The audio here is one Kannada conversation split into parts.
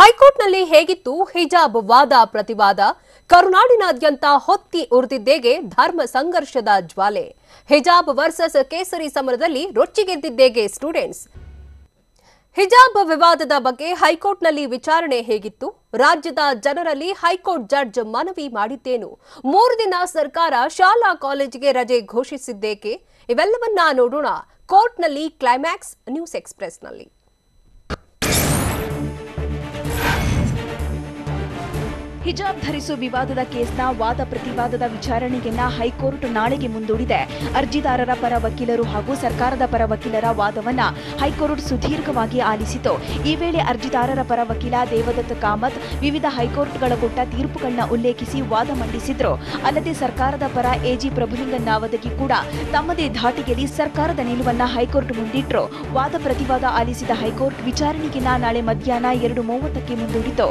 ಹೈಕೋರ್ಟ್ನಲ್ಲಿ ಹೇಗಿತ್ತು ಹಿಜಾಬ್ ವಾದ ಪ್ರತಿವಾದ? ಕರುನಾಡಿನಾದ್ಯಂತ ಹೊತ್ತಿ ಉರಿದಿದ್ದೇಗೆ ಧರ್ಮ ಸಂಘರ್ಷದ ಜ್ವಾಲೆ. ಹಿಜಾಬ್ ವರ್ಸಸ್ ಕೇಸರಿ ಸಮರದಲ್ಲಿ ರೊಚ್ಚಿಗೆದ್ದಿದ್ದೇಗೆ ಸ್ಟೂಡೆಂಟ್ಸ್. ಹಿಜಾಬ್ ವಿವಾದದ ಬಗ್ಗೆ ಹೈಕೋರ್ಟ್ನಲ್ಲಿ ವಿಚಾರಣೆ ಹೇಗಿತ್ತು? ರಾಜ್ಯದ ಜನರಲ್ಲಿ ಹೈಕೋರ್ಟ್ ಜಡ್ಜ್ ಮನವಿ ಮಾಡಿದ್ದೇನು? 3 ದಿನ ಸರ್ಕಾರ ಶಾಲಾ ಕಾಲೇಜಿಗೆ ರಜೆ ಘೋಷಿಸಿದ್ದೇಕೆ? ಇವೆಲ್ಲವನ್ನ ನೋಡೋಣ ಕೋರ್ಟ್ನಲ್ಲಿ ಕ್ಲೈಮ್ಯಾಕ್ಸ್ ನ್ಯೂಸ್ ಎಕ್ಸ್‌ಪ್ರೆಸ್‌ನಲ್ಲಿ. ಹಿಜಾಬ್ ಧರಿಸು ವಿವಾದದ ಕೇಸ್ನ ವಾದ ಪ್ರತಿವಾದದ ವಿಚಾರಣೆಯನ್ನ ಹೈಕೋರ್ಟ್ ನಾಳೆಗೆ ಮುಂದೂಡಿದೆ. ಅರ್ಜಿದಾರರ ಪರ ವಕೀಲರು ಹಾಗೂ ಸರ್ಕಾರದ ಪರ ವಕೀಲರ ವಾದವನ್ನ ಹೈಕೋರ್ಟ್ ಸುದೀರ್ಘವಾಗಿ ಆಲಿಸಿತು. ಈ ವೇಳೆ ಅರ್ಜಿದಾರರ ಪರ ವಕೀಲ ದೇವದತ್ ಕಾಮತ್ ವಿವಿಧ ಹೈಕೋರ್ಟ್ಗಳ ಕೊಟ್ಟ ತೀರ್ಪುಗಳನ್ನ ಉಲ್ಲೇಖಿಸಿ ವಾದ ಮಂಡಿಸಿದ್ರು. ಅಲ್ಲದೆ ಸರ್ಕಾರದ ಪರ ಎಜಿ ಪ್ರಭುಲಿಂಗನಾವದಗಿ ಕೂಡ ತಮ್ಮದೇ ಧಾಟಿಯಲ್ಲಿ ಸರ್ಕಾರದ ನಿಲುವನ್ನ ಹೈಕೋರ್ಟ್ ಮುಂದಿಟ್ರು. ವಾದ ಪ್ರತಿವಾದ ಆಲಿಸಿದ ಹೈಕೋರ್ಟ್ ವಿಚಾರಣೆಯನ್ನ ನಾಳೆ ಮಧ್ಯಾಹ್ನ 2:30ಕ್ಕೆ ಮುಂದೂಡಿತು.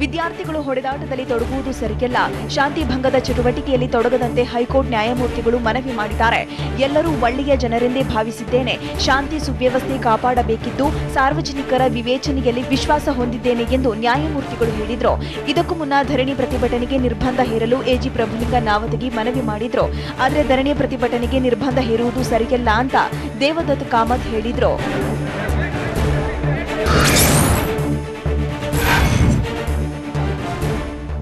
ವಿದ್ಯಾರ್ಥಿಗಳು ಹೊಡೆದಾಟದಲ್ಲಿ ತೊಡಗುವುದು ಸರಿಯಲ್ಲ, ಶಾಂತಿ ಭಂಗದ ಚಟುವಟಿಕೆಯಲ್ಲಿ ತೊಡಗದಂತೆ ಹೈಕೋರ್ಟ್ ನ್ಯಾಯಮೂರ್ತಿಗಳು ಮನವಿ ಮಾಡಿದ್ದಾರೆ. ಎಲ್ಲರೂ ಒಳ್ಳೆಯ ಜನರೆಂದೇ ಭಾವಿಸಿದ್ದೇನೆ. ಶಾಂತಿ ಸುವ್ಯವಸ್ಥೆ ಕಾಪಾಡಬೇಕಿದ್ದು ಸಾರ್ವಜನಿಕರ ವಿವೇಚನೆಯಲ್ಲಿ ವಿಶ್ವಾಸ ಹೊಂದಿದ್ದೇನೆ ಎಂದು ನ್ಯಾಯಮೂರ್ತಿಗಳು ಹೇಳಿದ್ರು. ಇದಕ್ಕೂ ಮುನ್ನ ಧರಣಿ ಪ್ರತಿಭಟನೆಗೆ ನಿರ್ಬಂಧ ಹೇರಲು ಎಜಿ ಪ್ರಭುಲಿಂಗನಾವದಗಿ ಮನವಿ ಮಾಡಿದ್ರು. ಆದರೆ ಧರಣಿ ಪ್ರತಿಭಟನೆಗೆ ನಿರ್ಬಂಧ ಹೇರುವುದು ಸರಿಯಲ್ಲ ಅಂತ ದೇವದತ್ ಕಾಮತ್ ಹೇಳಿದ್ರು.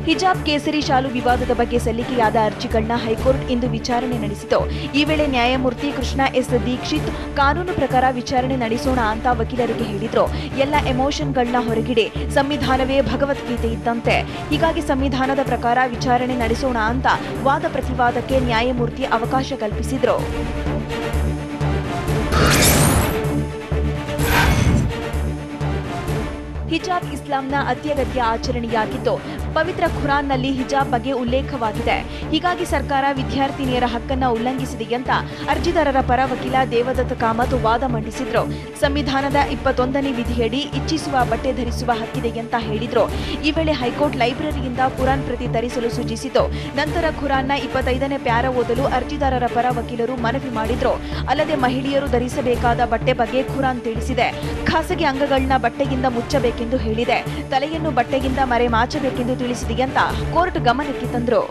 ಹಿಜಾಬ್ ಕೇಸರಿ ಶಾಲು ವಿವಾದದ ಬಗ್ಗೆ ಸಲ್ಲಿಕೆಯಾದ ಅರ್ಜಿಗಳನ್ನ ಹೈಕೋರ್ಟ್ ಇಂದು ವಿಚಾರಣೆ ನಡೆಸಿತು. ಈ ವೇಳೆ ನ್ಯಾಯಮೂರ್ತಿ ಕೃಷ್ಣ ಎಸ್ ದೀಕ್ಷಿತ್ ಕಾನೂನು ಪ್ರಕಾರ ವಿಚಾರಣೆ ನಡೆಸೋಣ ಅಂತ ವಕೀಲರಿಗೆ ಹೇಳಿದ್ರು. ಎಲ್ಲ ಎಮೋಷನ್ಗಳನ್ನ ಹೊರಗಿಡಿ, ಸಂವಿಧಾನವೇ ಭಗವದ್ಗೀತೆ ಇದ್ದಂತೆ, ಹೀಗಾಗಿ ಸಂವಿಧಾನದ ಪ್ರಕಾರ ವಿಚಾರಣೆ ನಡೆಸೋಣ ಅಂತ ವಾದ ಪ್ರತಿವಾದಕ್ಕೆ ನ್ಯಾಯಮೂರ್ತಿ ಅವಕಾಶ ಕಲ್ಪಿಸಿದ್ರು. ಹಿಜಾಬ್ ಇಸ್ಲಾಂನ ಅತ್ಯಗತ್ಯ ಆಚರಣೆಯಾಗಿದ್ದು ಪವಿತ್ರ ಖುರಾನ್ನಲ್ಲಿ ಹಿಜಾಬ್ ಬಗ್ಗೆ ಉಲ್ಲೇಖವಾಗಿದೆ. ಹೀಗಾಗಿ ಸರ್ಕಾರ ವಿದ್ಯಾರ್ಥಿನಿಯರ ಹಕ್ಕನ್ನ ಉಲ್ಲಂಘಿಸಿದೆ ಅಂತ ಅರ್ಜಿದಾರರ ಪರ ವಕೀಲ ದೇವದತ್ ಕಾಮತ್ ವಾದ ಮಂಡಿಸಿದ್ರು. ಸಂವಿಧಾನದ 21ನೇ ವಿಧಿಯಡಿ ಇಚ್ಛಿಸುವ ಬಟ್ಟೆ ಧರಿಸುವ ಹಕ್ಕಿದೆ ಅಂತ ಹೇಳಿದ್ರು. ಈ ವೇಳೆ ಹೈಕೋರ್ಟ್ ಲೈಬ್ರರಿಯಿಂದ ಕುರಾನ್ ಪ್ರತಿ ತರಿಸಲು ಸೂಚಿಸಿತು. ನಂತರ ಖುರಾನ್ನ 25ನೇ ಪ್ಯಾರ ಓದಲು ಅರ್ಜಿದಾರರ ಪರ ವಕೀಲರು ಮನವಿ ಮಾಡಿದ್ರು. ಅಲ್ಲದೆ ಮಹಿಳೆಯರು ಧರಿಸಬೇಕಾದ ಬಟ್ಟೆ ಬಗ್ಗೆ ಖುರಾನ್ ತಿಳಿಸಿದೆ. ಖಾಸಗಿ ಅಂಗಗಳನ್ನ ಬಟ್ಟೆಯಿಂದ ಮುಚ್ಚಬೇಕೆಂದು ಹೇಳಿದೆ. ತಲೆಯನ್ನು ಬಟ್ಟೆಯಿಂದ ಮರೆಮಾಚಬೇಕೆಂದು ತಿಳಿಸಿದೆ ಅಂತ ಕೋರ್ಟ್ ಗಮನಕ್ಕೆ ತಂದ್ರು.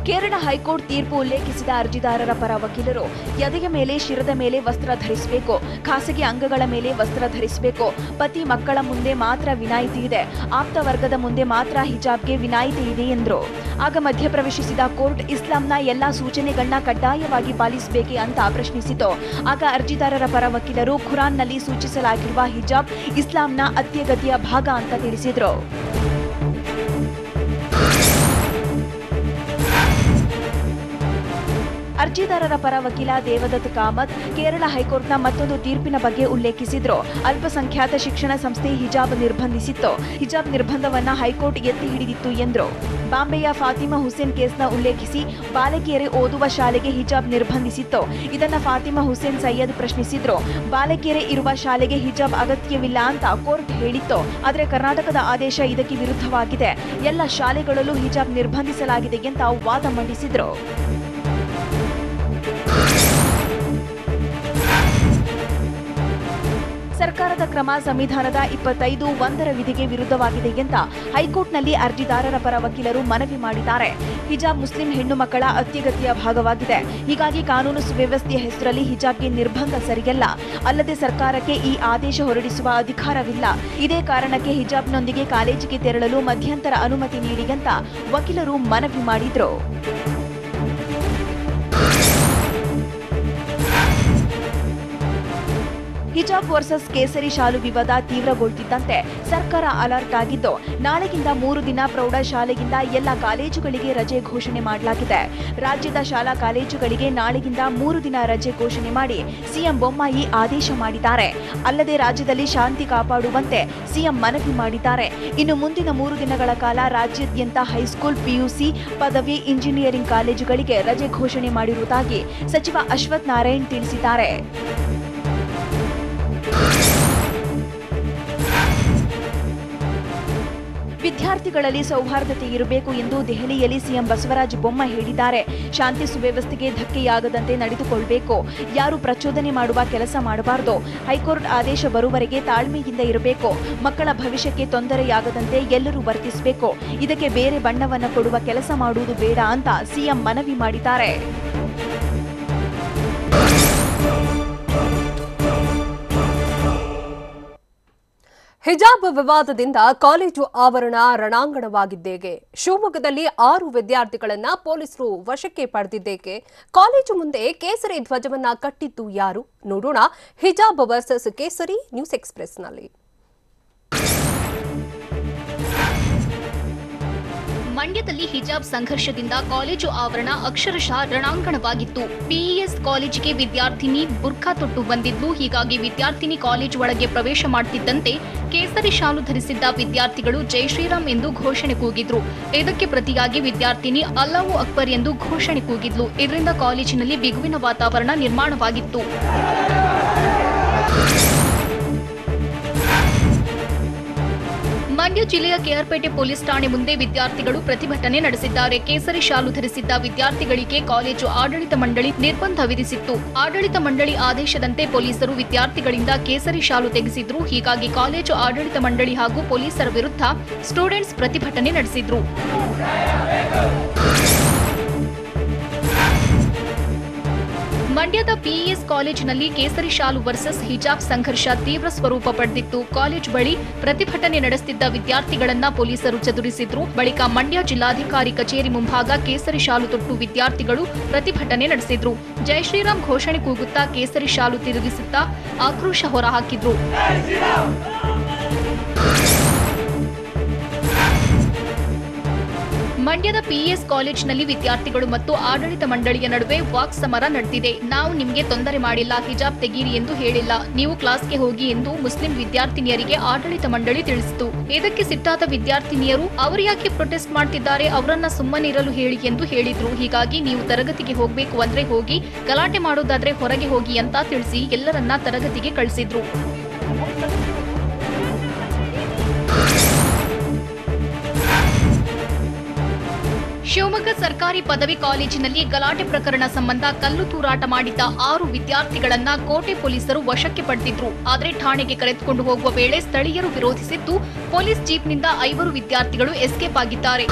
ಕೇರಳ ಹೈಕೋರ್ಟ್ ತೀರ್ಪು ಉಲ್ಲೇಖಿಸಿದ ಅರ್ಜಿದಾರರ ಪರ ವಕೀಲರು ಎದೆಯ ಮೇಲೆ ಶಿರದ ಮೇಲೆ ವಸ್ತ್ರ ಧರಿಸಬೇಕು, ಖಾಸಗಿ ಅಂಗಗಳ ಮೇಲೆ ವಸ್ತ್ರ ಧರಿಸಬೇಕು, ಪತಿ ಮಕ್ಕಳ ಮುಂದೆ ಮಾತ್ರ ವಿನಾಯಿತಿ ಇದೆ, ಆಪ್ತ ವರ್ಗದ ಮುಂದೆ ಮಾತ್ರ ಹಿಜಾಬ್ಗೆ ವಿನಾಯಿತಿ ಇದೆ ಎಂದ್ರು. ಆಗ ಮಧ್ಯಪ್ರವೇಶಿಸಿದ ಕೋರ್ಟ್ ಇಸ್ಲಾಂನ ಎಲ್ಲಾ ಸೂಚನೆಗಳನ್ನ ಕಡ್ಡಾಯವಾಗಿ ಪಾಲಿಸಬೇಕೆ ಅಂತ ಪ್ರಶ್ನಿಸಿತು. ಆಗ ಅರ್ಜಿದಾರರ ಪರ ವಕೀಲರು ಖುರಾನ್ನಲ್ಲಿ ಸೂಚಿಸಲಾಗಿರುವ ಹಿಜಾಬ್ ಇಸ್ಲಾಂನ ಅತ್ಯಗತ್ಯ ಭಾಗ ಅಂತ ತಿಳಿಸಿದ್ರು. ಅರ್ಜಿದಾರರ ಪರ ವಕೀಲ ದೇವದತ್ ಕಾಮತ್ ಕೇರಳ ಹೈಕೋರ್ಟ್ನ ಮತ್ತೊಂದು ತೀರ್ಪಿನ ಬಗ್ಗೆ ಉಲ್ಲೇಖಿಸಿದ್ರು. ಅಲ್ಪಸಂಖ್ಯಾತ ಶಿಕ್ಷಣ ಸಂಸ್ಥೆ ಹಿಜಾಬ್ ನಿರ್ಬಂಧಿಸಿತ್ತು. ಹಿಜಾಬ್ ನಿರ್ಬಂಧವನ್ನ ಹೈಕೋರ್ಟ್ ಎತ್ತಿ ಹಿಡಿದಿತ್ತು ಎಂದ್ರು. ಬಾಂಬೆಯ ಫಾತಿಮಾ ಹುಸೇನ್ ಕೇಸ್ನ ಉಲ್ಲೇಖಿಸಿ ಬಾಲಕಿಯರೇ ಓದುವ ಶಾಲೆಗೆ ಹಿಜಾಬ್ ನಿರ್ಬಂಧಿಸಿತ್ತು. ಇದನ್ನ ಫಾತಿಮಾ ಹುಸೇನ್ ಸೈಯದ್ ಪ್ರಶ್ನಿಸಿದ್ರು. ಬಾಲಕಿಯರೇ ಇರುವ ಶಾಲೆಗೆ ಹಿಜಾಬ್ ಅಗತ್ಯವಿಲ್ಲ ಅಂತ ಕೋರ್ಟ್ ಹೇಳಿತ್ತು. ಆದರೆ ಕರ್ನಾಟಕದ ಆದೇಶ ಇದಕ್ಕೆ ವಿರುದ್ಧವಾಗಿದೆ. ಎಲ್ಲ ಶಾಲೆಗಳಲ್ಲೂ ಹಿಜಾಬ್ ನಿರ್ಬಂಧಿಸಲಾಗಿದೆ ಅಂತ ವಾದ ಮಂಡಿಸಿದ್ರು. ಸರ್ಕಾರದ ಕ್ರಮ ಸಂವಿಧಾನದ 25(1) ವಿಧಿಗೆ ವಿರುದ್ಧವಾಗಿದೆ ಅಂತ ಹೈಕೋರ್ಟ್ನಲ್ಲಿ ಅರ್ಜಿದಾರರ ಪರ ವಕೀಲರು ಮನವಿ ಮಾಡಿದ್ದಾರೆ. ಹಿಜಾಬ್ ಮುಸ್ಲಿಂ ಹೆಣ್ಣು ಮಕ್ಕಳ ಅತ್ಯಗತ್ಯ ಭಾಗವಾಗಿದೆ. ಹೀಗಾಗಿ ಕಾನೂನು ಸುವ್ಯವಸ್ಥೆಯ ಹೆಸರಲ್ಲಿ ಹಿಜಾಬ್ಗೆ ನಿರ್ಬಂಧ ಸರಿಯಲ್ಲ. ಅಲ್ಲದೆ ಸರ್ಕಾರಕ್ಕೆ ಈ ಆದೇಶ ಹೊರಡಿಸುವ ಅಧಿಕಾರವಿಲ್ಲ. ಇದೇ ಕಾರಣಕ್ಕೆ ಹಿಜಾಬ್ನೊಂದಿಗೆ ಕಾಲೇಜಿಗೆ ತೆರಳಲು ಮಧ್ಯಂತರ ಅನುಮತಿ ನೀಡಿ ಅಂತ ವಕೀಲರು ಮನವಿ ಮಾಡಿದ್ರು. ಹಿಜಾಬ್ ವರ್ಸಸ್ ಕೇಸರಿ ಶಾಲು ವಿವಾದ ತೀವ್ರಗೊಳ್ಳುತ್ತಿದ್ದಂತೆ ಸರ್ಕಾರ ಅಲರ್ಟ್ ಆಗಿದ್ದು ನಾಳೆಗಿಂತ 3 ದಿನ ಪ್ರೌಢಶಾಲೆಯಿಂದ ಎಲ್ಲ ಕಾಲೇಜುಗಳಿಗೆ ರಜೆ ಘೋಷಣೆ ಮಾಡಲಾಗಿದೆ. ರಾಜ್ಯದ ಶಾಲಾ ಕಾಲೇಜುಗಳಿಗೆ ನಾಳೆಗಿಂತ 3 ದಿನ ರಜೆ ಘೋಷಣೆ ಮಾಡಿ ಸಿಎಂ ಬೊಮ್ಮಾಯಿ ಆದೇಶ ಮಾಡಿದ್ದಾರೆ. ಅಲ್ಲದೆ ರಾಜ್ಯದಲ್ಲಿ ಶಾಂತಿ ಕಾಪಾಡುವಂತೆ ಸಿಎಂ ಮನವಿ ಮಾಡಿದ್ದಾರೆ. ಇನ್ನು ಮುಂದಿನ 3 ದಿನಗಳ ಕಾಲ ರಾಜ್ಯಾದ್ಯಂತ ಹೈಸ್ಕೂಲ್, ಪಿಯುಸಿ, ಪದವಿ, ಇಂಜಿನಿಯರಿಂಗ್ ಕಾಲೇಜುಗಳಿಗೆ ರಜೆ ಘೋಷಣೆ ಮಾಡಿರುವುದಾಗಿ ಸಚಿವ ಅಶ್ವಥ್ ನಾರಾಯಣ್ ತಿಳಿಸಿದ್ದಾರೆ. ವಿದ್ಯಾರ್ಥಿಗಳಲ್ಲಿ ಸೌಹಾರ್ದತೆ ಇರಬೇಕು ಎಂದು ದೆಹಲಿಯಲ್ಲಿ ಸಿಎಂ ಬಸವರಾಜ ಬೊಮ್ಮಾಯಿ ಹೇಳಿದ್ದಾರೆ. ಶಾಂತಿ ಸುವ್ಯವಸ್ಥೆಗೆ ಧಕ್ಕೆಯಾಗದಂತೆ ನಡೆದುಕೊಳ್ಳಬೇಕು. ಯಾರು ಪ್ರಚೋದನೆ ಮಾಡುವ ಕೆಲಸ ಮಾಡಬಾರದು. ಹೈಕೋರ್ಟ್ ಆದೇಶ ಬರುವವರೆಗೆ ತಾಳ್ಮೆಯಿಂದ ಇರಬೇಕು. ಮಕ್ಕಳ ಭವಿಷ್ಯಕ್ಕೆ ತೊಂದರೆಯಾಗದಂತೆ ಎಲ್ಲರೂ ವರ್ತಿಸಬೇಕು. ಇದಕ್ಕೆ ಬೇರೆ ಬಣ್ಣವನ್ನು ಕೊಡುವ ಕೆಲಸ ಮಾಡುವುದು ಬೇಡ ಅಂತ ಸಿಎಂ ಮನವಿ ಮಾಡಿದ್ದಾರೆ. ಹಿಜಾಬ್ ವಿವಾದದಿಂದ ಕಾಲೇಜು ಆವರಣ ರಣಾಂಗಣವಾಗಿದ್ದೇಗೆ. ಶಿವಮೊಗ್ಗದಲ್ಲಿ 6 ವಿದ್ಯಾರ್ಥಿಗಳನ್ನ ಪೊಲೀಸರು ವಶಕ್ಕೆ ಪಡೆದಿದ್ದೇಕೆ. ಕಾಲೇಜು ಮುಂದೆ ಕೇಸರಿ ಧ್ವಜವನ್ನ ಕಟ್ಟಿದ್ದು ಯಾರು ನೋಡೋಣ. ಹಿಜಾಬ್ ವರ್ಸಸ್ ಕೇಸರಿ ನ್ಯೂಸ್ ಎಕ್ಸ್‌ಪ್ರೆಸ್‌ನಲ್ಲಿ. ಮಂಡ್ಯದಲ್ಲಿ ಹಿಜಾಬ್ ಸಂಘರ್ಷದಿಂದ ಕಾಲೇಜು ಆವರಣ ಅಕ್ಷರಶಃ ರಣಾಂಗಣವಾಗಿತ್ತು. ಪಿಇಎಸ್ ಕಾಲೇಜಿಗೆ ವಿದ್ಯಾರ್ಥಿನಿ ಬುರ್ಖಾ ತೊಟ್ಟು ಬಂದಿದ್ಲು. ಹೀಗಾಗಿ ವಿದ್ಯಾರ್ಥಿನಿ ಕಾಲೇಜು ಒಳಗೆ ಪ್ರವೇಶ ಮಾಡುತ್ತಿದ್ದಂತೆ ಕೇಸರಿ ಶಾಲು ಧರಿಸಿದ್ದ ವಿದ್ಯಾರ್ಥಿಗಳು ಜೈ ಶ್ರೀರಾಮ್ ಎಂದು ಘೋಷಣೆ ಕೂಗಿದ್ರು. ಇದಕ್ಕೆ ಪ್ರತಿಯಾಗಿ ವಿದ್ಯಾರ್ಥಿನಿ ಅಲ್ಲಾಹು ಅಕ್ಬರ್ ಎಂದು ಘೋಷಣೆ ಕೂಗಿದ್ಲು. ಇದರಿಂದ ಕಾಲೇಜಿನಲ್ಲಿ ಬಿಗುವಿನ ವಾತಾವರಣ ನಿರ್ಮಾಣವಾಗಿತ್ತು. ಮಂಡ್ಯ ಜಿಲ್ಲೆಯ ಕೆಆರ್ಪೇಟೆ ಪೊಲೀಸ್ ಠಾಣೆ ಮುಂದೆ ವಿದ್ಯಾರ್ಥಿಗಳು ಪ್ರತಿಭಟನೆ ನಡೆಸಿದ್ದಾರೆ. ಕೇಸರಿ ಶಾಲು ಧರಿಸಿದ್ದ ವಿದ್ಯಾರ್ಥಿಗಳಿಗೆ ಕಾಲೇಜು ಆಡಳಿತ ಮಂಡಳಿ ನಿರ್ಬಂಧ ವಿಧಿಸಿತ್ತು. ಆಡಳಿತ ಮಂಡಳಿ ಆದೇಶದಂತೆ ಪೊಲೀಸರು ವಿದ್ಯಾರ್ಥಿಗಳಿಂದ ಕೇಸರಿ ಶಾಲು ತೆಗೆಸಿದ್ರು. ಹೀಗಾಗಿ ಕಾಲೇಜು ಆಡಳಿತ ಮಂಡಳಿ ಹಾಗೂ ಪೊಲೀಸರ ವಿರುದ್ಧ ಸ್ಟೂಡೆಂಟ್ಸ್ ಪ್ರತಿಭಟನೆ ನಡೆಸಿದ್ರು. ಮಂಡ್ಯದ ಪಿಇಎಸ್ ಕಾಲೇಜಿನಲ್ಲಿ ಕೇಸರಿ ಶಾಲು ವರ್ಸಸ್ ಹಿಜಾಬ್ ಸಂಘರ್ಷ ತೀವ್ರ ಸ್ವರೂಪ ಪಡೆದಿತ್ತು. ಕಾಲೇಜು ಬಳಿ ಪ್ರತಿಭಟನೆ ನಡೆಸುತ್ತಿದ್ದ ವಿದ್ಯಾರ್ಥಿಗಳನ್ನ ಪೊಲೀಸರು ಚದುರಿಸಿದ್ರು. ಬಳಿಕ ಮಂಡ್ಯ ಜಿಲ್ಲಾಧಿಕಾರಿ ಕಚೇರಿ ಮುಂಭಾಗ ಕೇಸರಿ ಶಾಲು ತೊಟ್ಟು ವಿದ್ಯಾರ್ಥಿಗಳು ಪ್ರತಿಭಟನೆ ನಡೆಸಿದ್ರು. ಜೈ ಶ್ರೀರಾಮ್ ಘೋಷಣೆ ಕೂಗುತ್ತಾ ಕೇಸರಿ ಶಾಲು ತಿರುಗಿಸುತ್ತಾ ಆಕ್ರೋಶ ಹೊರಹಾಕಿದ್ರು. ಮಂಡ್ಯದ ಪಿಇಎಸ್ ಕಾಲೇಜಿನಲ್ಲಿ ವಿದ್ಯಾರ್ಥಿಗಳು ಮತ್ತು ಆಡಳಿತ ಮಂಡಳಿಯ ನಡುವೆ ವಾಕ್ ಸಮರ ನಡೆದಿದೆ. ನಾವು ನಿಮಗೆ ತೊಂದರೆ ಮಾಡಿಲ್ಲ, ಹಿಜಾಬ್ ತೆಗೀರಿ ಎಂದು ಹೇಳಿಲ್ಲ, ನೀವು ಕ್ಲಾಸ್ಗೆ ಹೋಗಿ ಎಂದು ಮುಸ್ಲಿಂ ವಿದ್ಯಾರ್ಥಿನಿಯರಿಗೆ ಆಡಳಿತ ಮಂಡಳಿ ತಿಳಿಸಿತು. ಇದಕ್ಕೆ ಸಿಟ್ಟಾದ ವಿದ್ಯಾರ್ಥಿನಿಯರು ಅವರು ಯಾಕೆ ಪ್ರೊಟೆಸ್ಟ್ ಮಾಡ್ತಿದ್ದಾರೆ, ಅವರನ್ನ ಸುಮ್ಮನಿರಲು ಹೇಳಿ ಎಂದು ಹೇಳಿದ್ರು. ಹೀಗಾಗಿ ನೀವು ತರಗತಿಗೆ ಹೋಗಬೇಕು ಅಂದ್ರೆ ಹೋಗಿ, ಗಲಾಟೆ ಮಾಡೋದಾದ್ರೆ ಹೊರಗೆ ಹೋಗಿ ಅಂತ ತಿಳಿಸಿ ಎಲ್ಲರನ್ನ ತರಗತಿಗೆ ಕಳಿಸಿದ್ರು. ಶಿವಮೊಗ್ಗ ಸರ್ಕಾರಿ ಪದವಿ ಕಾಲೇಜಿನಲ್ಲಿ ಗಲಾಟೆ ಪ್ರಕರಣ ಸಂಬಂಧ ಕಲ್ಲು ತೂರಾಟ ಮಾಡಿದ್ದ 6 ವಿದ್ಯಾರ್ಥಿಗಳನ್ನ ಕೋಟೆ ಪೊಲೀಸರು ವಶಕ್ಕೆ ಪಡೆದಿದ್ರು. ಆದರೆ ಠಾಣೆಗೆ ಕರೆದುಕೊಂಡು ಹೋಗುವ ವೇಳೆ ಸ್ಥಳೀಯರು ವಿರೋಧಿಸಿದ್ದು ಪೊಲೀಸ್ ಜೀಪ್ನಿಂದ 5 ವಿದ್ಯಾರ್ಥಿಗಳು ಎಸ್ಕೇಪ್ ಆಗಿದ್ದಾರೆ.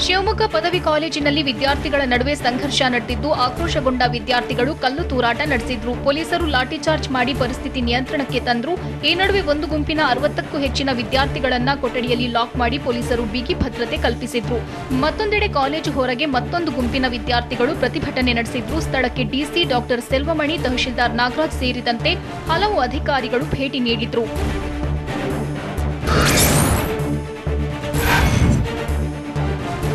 ಶಿವಮೊಗ್ಗ ಪದವಿ ಕಾಲೇಜಿನಲ್ಲಿ ವಿದ್ಯಾರ್ಥಿಗಳ ನಡುವೆ ಸಂಘರ್ಷ ನಡೆದಿದ್ದು ಆಕ್ರೋಶಗೊಂಡ ವಿದ್ಯಾರ್ಥಿಗಳು ಕಲ್ಲು ತೂರಾಟ ನಡೆಸಿದ್ರು. ಪೊಲೀಸರು ಲಾಠಿ ಚಾರ್ಜ್ ಮಾಡಿ ಪರಿಸ್ಥಿತಿ ನಿಯಂತ್ರಣಕ್ಕೆ ತಂದ್ರು. ಈ ನಡುವೆ ಒಂದು ಗುಂಪಿನ 60ಕ್ಕೂ ಹೆಚ್ಚಿನ ವಿದ್ಯಾರ್ಥಿಗಳನ್ನ ಕೊಠಡಿಯಲ್ಲಿ ಲಾಕ್ ಮಾಡಿ ಪೊಲೀಸರು ಬಿಗಿ ಭದ್ರತೆ ಕಲ್ಪಿಸಿದ್ರು. ಮತ್ತೊಂದೆಡೆ ಕಾಲೇಜು ಹೊರಗೆ ಮತ್ತೊಂದು ಗುಂಪಿನ ವಿದ್ಯಾರ್ಥಿಗಳು ಪ್ರತಿಭಟನೆ ನಡೆಸಿದ್ರು. ಸ್ಥಳಕ್ಕೆ ಡಿಸಿ ಡಾಕ್ಟರ್ ಸೆಲ್ವಮಣಿ, ತಹಶೀಲ್ದಾರ್ ನಾಗರಾಜ್ ಸೇರಿದಂತೆ ಹಲವು ಅಧಿಕಾರಿಗಳು ಭೇಟಿ ನೀಡಿದ್ರು.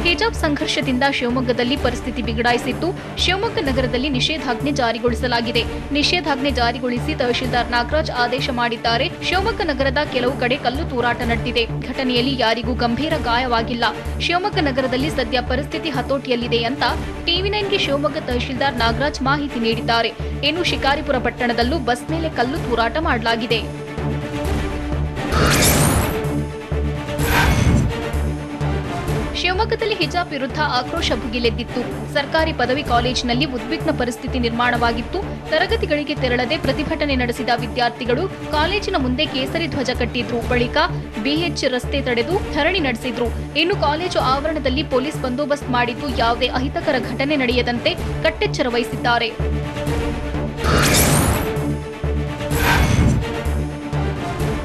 ಹಿಜಾಬ್ ಸಂಘರ್ಷದಿಂದ ಶಿವಮೊಗ್ಗದಲ್ಲಿ ಪರಿಸ್ಥಿತಿ ಬಿಗಡಾಯಿಸಿದ್ದು ಶಿವಮೊಗ್ಗ ನಗರದಲ್ಲಿ ನಿಷೇಧಾಜ್ಞೆ ಜಾರಿಗೊಳಿಸಲಾಗಿದೆ. ನಿಷೇಧಾಜ್ಞೆ ಜಾರಿಗೊಳಿಸಿ ತಹಶೀಲ್ದಾರ್ ನಾಗರಾಜ್ ಆದೇಶ ಮಾಡಿದ್ದಾರೆ. ಶಿವಮೊಗ್ಗ ನಗರದ ಕೆಲವು ಕಡೆ ಕಲ್ಲು ತೂರಾಟ ನಡೆದಿದೆ. ಘಟನೆಯಲ್ಲಿ ಯಾರಿಗೂ ಗಂಭೀರ ಗಾಯವಾಗಿಲ್ಲ. ಶಿವಮೊಗ್ಗ ನಗರದಲ್ಲಿ ಸದ್ಯ ಪರಿಸ್ಥಿತಿ ಹತೋಟಿಯಲ್ಲಿದೆ ಅಂತ ಟಿವಿ9ಗೆ ಶಿವಮೊಗ್ಗ ತಹಶೀಲ್ದಾರ್ ನಾಗರಾಜ್ ಮಾಹಿತಿ ನೀಡಿದ್ದಾರೆ. ಇನ್ನು ಶಿಕಾರಿಪುರ ಪಟ್ಟಣದಲ್ಲೂ ಬಸ್ ಮೇಲೆ ಕಲ್ಲು ತೂರಾಟ ಮಾಡಲಾಗಿದೆ. ಶಿವಮೊಗ್ಗದಲ್ಲಿ ಹಿಜಾಬ್ ವಿರುದ್ಧ ಆಕ್ರೋಶ ಭುಗಿಲೆದ್ದಿತ್ತು. ಸರ್ಕಾರಿ ಪದವಿ ಕಾಲೇಜಿನಲ್ಲಿ ಉದ್ವಿಗ್ನ ಪರಿಸ್ಥಿತಿ ನಿರ್ಮಾಣವಾಗಿತ್ತು. ತರಗತಿಗಳಿಗೆ ತೆರಳದೆ ಪ್ರತಿಭಟನೆ ನಡೆಸಿದ ವಿದ್ಯಾರ್ಥಿಗಳು ಕಾಲೇಜಿನ ಮುಂದೆ ಕೇಸರಿ ಧ್ವಜ ಕಟ್ಟಿದ್ರು. ಬಳಿಕ ಬಿಎಚ್ ರಸ್ತೆ ತಡೆದು ಧರಣಿ ನಡೆಸಿದ್ರು. ಇನ್ನು ಕಾಲೇಜು ಆವರಣದಲ್ಲಿ ಪೊಲೀಸ್ ಬಂದೋಬಸ್ತ್ ಮಾಡಿದ್ದು ಯಾವುದೇ ಅಹಿತಕರ ಘಟನೆ ನಡೆಯದಂತೆ ಕಟ್ಟೆಚ್ಚರ ವಹಿಸಿದ್ದಾರೆ.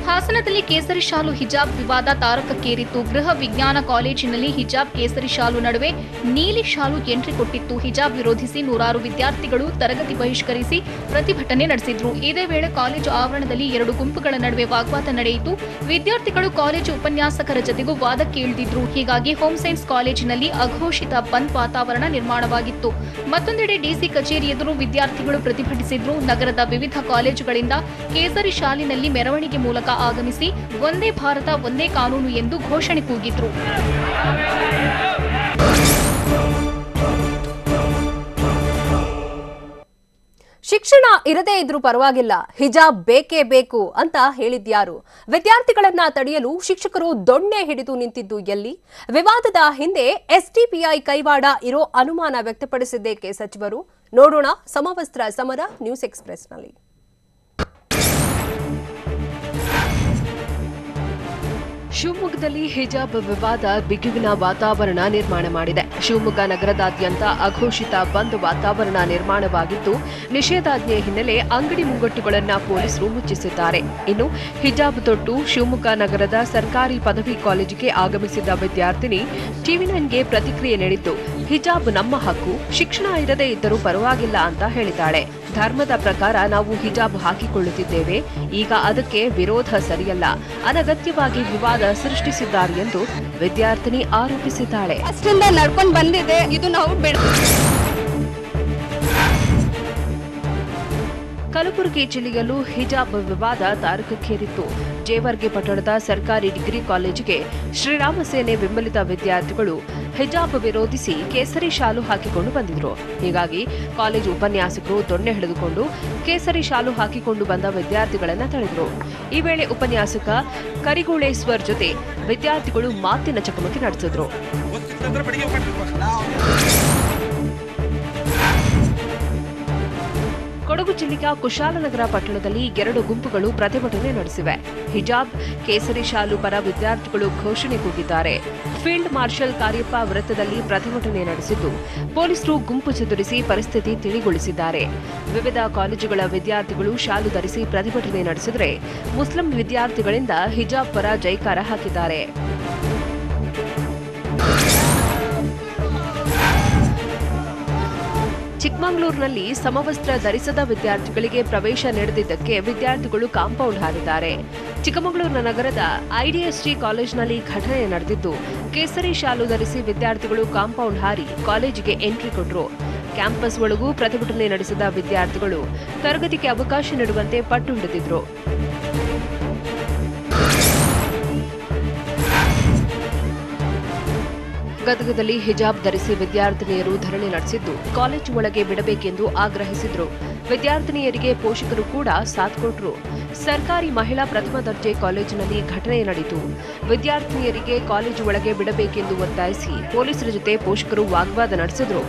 ಹಾಸನದಲ್ಲಿ ಕೇಸರಿ ಶಾಲು ಹಿಜಾಬ್ ವಿವಾದ ತಾರಕಕ್ಕೇರಿತ್ತು. ಗೃಹ ವಿಜ್ಞಾನ ಕಾಲೇಜಿನಲ್ಲಿ ಹಿಜಾಬ್ ಕೇಸರಿ ಶಾಲು ನಡುವೆ ನೀಲಿ ಶಾಲು ಎಂಟ್ರಿ ಕೊಟ್ಟಿತ್ತು. ಹಿಜಾಬ್ ವಿರೋಧಿಸಿ ನೂರಾರು ವಿದ್ಯಾರ್ಥಿಗಳು ತರಗತಿ ಬಹಿಷ್ಕರಿಸಿ ಪ್ರತಿಭಟನೆ ನಡೆಸಿದ್ರು. ಇದೇ ವೇಳೆ ಕಾಲೇಜು ಆವರಣದಲ್ಲಿ 2 ಗುಂಪುಗಳ ನಡುವೆ ವಾಗ್ವಾದ ನಡೆಯಿತು. ವಿದ್ಯಾರ್ಥಿಗಳು ಕಾಲೇಜು ಉಪನ್ಯಾಸಕರ ಜತೆಗೂ ವಾದಕ್ಕೆ ಇಳಿದಿದ್ರು. ಹೀಗಾಗಿ ಹೋಮ್ ಸೈನ್ಸ್ ಕಾಲೇಜಿನಲ್ಲಿ ಅಘೋಷಿತ ಬಂದ್ ವಾತಾವರಣ ನಿರ್ಮಾಣವಾಗಿತ್ತು. ಮತ್ತೊಂದೆಡೆ ಡಿಸಿ ಕಚೇರಿ ಎದುರು ವಿದ್ಯಾರ್ಥಿಗಳು ಪ್ರತಿಭಟಿಸಿದ್ರು. ನಗರದ ವಿವಿಧ ಕಾಲೇಜುಗಳಿಂದ ಕೇಸರಿ ಶಾಲಿನಲ್ಲಿ ಮೆರವಣಿಗೆ ಮೂಲಕ ಆಗಮಿಸಿ ಒಂದೇ ಭಾರತ ಒಂದೇ ಕಾನೂನು ಎಂದು ಘೋಷಣೆ ಕೂಗಿದ್ರು. ಶಿಕ್ಷಣ ಇರದೇ ಇದ್ರೂ ಪರವಾಗಿಲ್ಲ, ಹಿಜಾಬ್ ಬೇಕೇ ಬೇಕು ಅಂತ ಹೇಳಿದ್ಯಾರು? ವಿದ್ಯಾರ್ಥಿಗಳನ್ನ ತಡೆಯಲು ಶಿಕ್ಷಕರು ದೊಣ್ಣೆ ಹಿಡಿದು ನಿಂತಿದ್ದು ಎಲ್ಲಿ? ವಿವಾದದ ಹಿಂದೆ ಎಸ್ಡಿಪಿಐ ಕೈವಾಡ ಇರೋ ಅನುಮಾನ ವ್ಯಕ್ತಪಡಿಸಿದ್ದೇಕೆ ಸಚಿವರು? ನೋಡೋಣ ಸಮವಸ್ತ್ರ ಸಮರ ನ್ಯೂಸ್ ಎಕ್ಸ್‌ಪ್ರೆಸ್‌ನಲ್ಲಿ. ಶಿವಮೊಗ್ಗದಲ್ಲಿ ಹಿಜಾಬ್ ವಿವಾದ ಬಿಗುವಿನ ವಾತಾವರಣ ನಿರ್ಮಾಣ ಮಾಡಿದೆ. ಶಿವಮೊಗ್ಗ ನಗರದಾದ್ಯಂತ ಅಘೋಷಿತ ಬಂದ್ ವಾತಾವರಣ ನಿರ್ಮಾಣವಾಗಿದ್ದು, ನಿಷೇಧಾಜ್ಞೆ ಹಿನ್ನೆಲೆ ಅಂಗಡಿ ಮುಂಗಟ್ಟುಗಳನ್ನು ಪೊಲೀಸರು ಮುಚ್ಚಿಸಿದ್ದಾರೆ. ಇನ್ನು ಹಿಜಾಬ್ ತೊಟ್ಟು ಶಿವಮೊಗ್ಗ ನಗರದ ಸರ್ಕಾರಿ ಪದವಿ ಕಾಲೇಜಿಗೆ ಆಗಮಿಸಿದ ವಿದ್ಯಾರ್ಥಿನಿ ಟಿವಿ9ಗೆ ಪ್ರತಿಕ್ರಿಯೆ ನೀಡಿದ್ದು, ಹಿಜಾಬ್ ನಮ್ಮ ಹಕ್ಕು, ಶಿಕ್ಷಣ ಇರದೇ ಇದ್ದರೂ ಪರವಾಗಿಲ್ಲ ಅಂತ ಹೇಳಿದ್ದಾಳೆ. ಧರ್ಮದ ಪ್ರಕಾರ ನಾವು ಹಿಜಾಬ್ ಹಾಕಿಕೊಳ್ಳುತ್ತಿದ್ದೇವೆ, ಈಗ ಅದಕ್ಕೆ ವಿರೋಧ ಸರಿಯಲ್ಲ, ಅನಗತ್ಯವಾಗಿ ವಿವಾದ ಸೃಷ್ಟಿಸಿದ್ದಾರೆ ಎಂದು ವಿದ್ಯಾರ್ಥಿನಿ ಆರೋಪಿಸಿದ್ದಾಳೆ. ಅಷ್ಟರಿಂದ ನಡ್ಕೊಂಡು ಬಂದಿದೆ, ಇದು ನಾವು ಕಲಬುರಗಿ ಜಿಲ್ಲೆಯಲ್ಲೂ ಹಿಜಾಬ್ ವಿವಾದ ತಾರಕಕ್ಕೇರಿತ್ತು. ಜೇವರ್ಗಿ ಪಟ್ಟಣದ ಸರ್ಕಾರಿ ಡಿಗ್ರಿ ಕಾಲೇಜಿಗೆ ಶ್ರೀರಾಮ ಸೇನೆ ಬೆಂಬಲಿತ ವಿದ್ಯಾರ್ಥಿಗಳು ಹಿಜಾಬ್ ವಿರೋಧಿಸಿ ಕೇಸರಿ ಶಾಲು ಹಾಕಿಕೊಂಡು ಬಂದಿದ್ರು. ಹೀಗಾಗಿ ಕಾಲೇಜು ಉಪನ್ಯಾಸಕರು ದೊಣ್ಣೆ ಹಿಡಿದುಕೊಂಡು ಕೇಸರಿ ಶಾಲು ಹಾಕಿಕೊಂಡು ಬಂದ ವಿದ್ಯಾರ್ಥಿಗಳನ್ನ ತಡೆದರು. ಈ ವೇಳೆ ಉಪನ್ಯಾಸಕ ಕರಿಗೂಳೇಶ್ವರ್ ಜೊತೆ ವಿದ್ಯಾರ್ಥಿಗಳು ಮಾತಿನ ಚಕಮಕಿ ನಡೆಸಿದ್ರು. ಕೊಡಗು ಜಿಲ್ಲೆಯ ಕುಶಾಲನಗರ ಪಟ್ಟಣದಲ್ಲಿ 2 ಗುಂಪುಗಳು ಪ್ರತಿಭಟನೆ ನಡೆಸಿವೆ. ಹಿಜಾಬ್, ಕೇಸರಿ ಶಾಲು ಪರ ವಿದ್ಯಾರ್ಥಿಗಳು ಘೋಷಣೆ ಕೂಗಿದ್ದಾರೆ. ಫೀಲ್ಡ್ ಮಾರ್ಷಲ್ ಕಾರ್ಯಪ್ಪ ವೃತ್ತದಲ್ಲಿ ಪ್ರತಿಭಟನೆ ನಡೆಸಿದ್ದು, ಪೊಲೀಸರು ಗುಂಪು ಚದುರಿಸಿ ಪರಿಸ್ಥಿತಿ ತಿಳಿಗೊಳಿಸಿದ್ದಾರೆ. ವಿವಿಧ ಕಾಲೇಜುಗಳ ವಿದ್ಯಾರ್ಥಿಗಳು ಶಾಲು ಧರಿಸಿ ಪ್ರತಿಭಟನೆ ನಡೆಸಿದರೆ, ಮುಸ್ಲಿಂ ವಿದ್ಯಾರ್ಥಿಗಳಿಂದ ಹಿಜಾಬ್ ಪರ ಜೈಕಾರ ಹಾಕಿದ್ದಾರೆ. ಚಿಕ್ಕಮಗಳೂರಿನಲ್ಲಿ ಸಮವಸ್ತ್ರ ಧರಿಸದ ವಿದ್ಯಾರ್ಥಿಗಳಿಗೆ ಪ್ರವೇಶ ನೀಡದಿದ್ದಕ್ಕೆ ವಿದ್ಯಾರ್ಥಿಗಳು ಕಾಂಪೌಂಡ್ ಹಾರಿದ್ದಾರೆ. ಚಿಕ್ಕಮಗಳೂರು ನಗರದ ಐಡಿಎಸ್ಟಿ ಕಾಲೇಜಿನಲ್ಲಿ ಘಟನೆ ನಡೆದಿದ್ದು, ಕೇಸರಿ ಶಾಲು ಧರಿಸಿ ವಿದ್ಯಾರ್ಥಿಗಳು ಕಾಂಪೌಂಡ್ ಹಾರಿ ಕಾಲೇಜಿಗೆ ಎಂಟ್ರಿ ಕೊಟ್ಟರು. ಕ್ಯಾಂಪಸ್ ಒಳಗೂ ಪ್ರತಿಭಟನೆ ನಡೆಸಿದ ವಿದ್ಯಾರ್ಥಿಗಳು ತರಗತಿಗೆ ಅವಕಾಶ ನೀಡುವಂತೆ ಪಟ್ಟು ಹಿಡಿದಿದ್ರು. ಗದಗದಲ್ಲಿ ಹಿಜಾಬ್ ಧರಿಸಿ ವಿದ್ಯಾರ್ಥಿನಿಯರು ಧರಣಿ ನಡೆಸಿದ್ದು, ಕಾಲೇಜು ಒಳಗೆ ಬಿಡಬೇಕೆಂದು ಆಗ್ರಹಿಸಿದ್ರು. ವಿದ್ಯಾರ್ಥಿನಿಯರಿಗೆ ಪೋಷಕರು ಕೂಡ ಸಾಥ್ ಕೊಟ್ಟರು. ಸರ್ಕಾರಿ ಮಹಿಳಾ ಪ್ರಥಮ ದರ್ಜೆ ಕಾಲೇಜಿನಲ್ಲಿ ಘಟನೆ ನಡೆಯಿತು. ವಿದ್ಯಾರ್ಥಿನಿಯರಿಗೆ ಕಾಲೇಜು ಒಳಗೆ ಬಿಡಬೇಕೆಂದು ಒತ್ತಾಯಿಸಿ ಪೊಲೀಸರ ಜೊತೆ ಪೋಷಕರು ವಾಗ್ವಾದ ನಡೆಸಿದ್ರು.